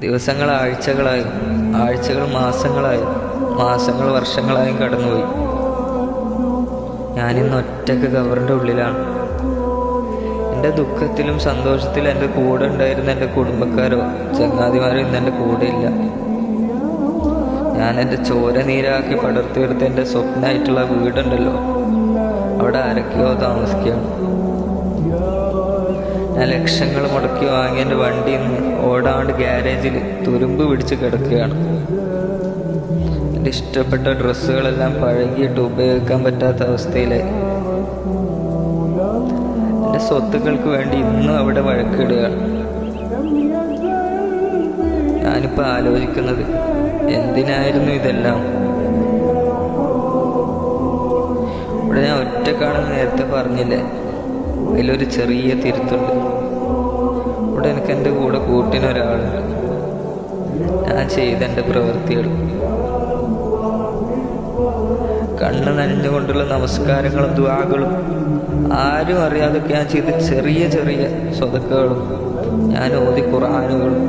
ദിവസങ്ങൾ ആഴ്ചകളായും, ആഴ്ചകൾ മാസങ്ങളായും, മാസങ്ങൾ വർഷങ്ങളായും കടന്നുപോയി. ഞാനിന്ന് ഒറ്റക്ക് കവറിൻ്റെ ഉള്ളിലാണ്. എൻ്റെ ദുഃഖത്തിലും സന്തോഷത്തിലും എൻ്റെ കൂടെ ഉണ്ടായിരുന്ന എൻ്റെ കുടുംബക്കാരോ ചങ്ങാതിമാരോ ഇന്ന് എൻ്റെ കൂടെ ഇല്ല. ഞാൻ എൻ്റെ ചോര നീരാക്കി പടർത്തിയെടുത്ത എൻ്റെ സ്വപ്നമായിട്ടുള്ള വീടുണ്ടല്ലോ, അവിടെ ആരൊക്കെയോ താമസിക്കുകയാണ്. ഞാൻ ലക്ഷങ്ങൾ മുടക്കി വാങ്ങിയ എൻ്റെ വണ്ടിയിൽ നിന്ന് ഓടാണ്ട് ഗ്യാരേജിൽ തുരുമ്പ് പിടിച്ച് കിടക്കുകയാണ്. എൻ്റെ ഇഷ്ടപ്പെട്ട ഡ്രസ്സുകളെല്ലാം പഴകിയിട്ട് ഉപയോഗിക്കാൻ പറ്റാത്ത അവസ്ഥയിലായി. എൻ്റെ സ്വത്തുക്കൾക്ക് വേണ്ടി ഇന്നും അവിടെ വഴക്കിടുകയാണ്. ഞാനിപ്പോൾ ആലോചിക്കുന്നത്, എന്തിനായിരുന്നു ഇതെല്ലാം? ഇവിടെ ഞാൻ ഒറ്റക്കാണെന്ന് നേരത്തെ പറഞ്ഞില്ലേ, അതിലൊരു ചെറിയ തിരുത്തുണ്ട്. ഇവിടെ എനിക്ക് എൻ്റെ കൂടെ കൂട്ടിനൊരാളുണ്ട്. ഞാൻ ചെയ്ത എൻ്റെ പ്രവൃത്തികൾ, കണ്ണ് നനഞ്ഞുകൊണ്ടുള്ള നമസ്കാരങ്ങളും ദുആകളും, ആരും അറിയാതൊക്കെ ഞാൻ ചെയ്ത ചെറിയ ചെറിയ സ്വതക്കകളും, ഞാൻ ഓതി ഖുർആനുകളും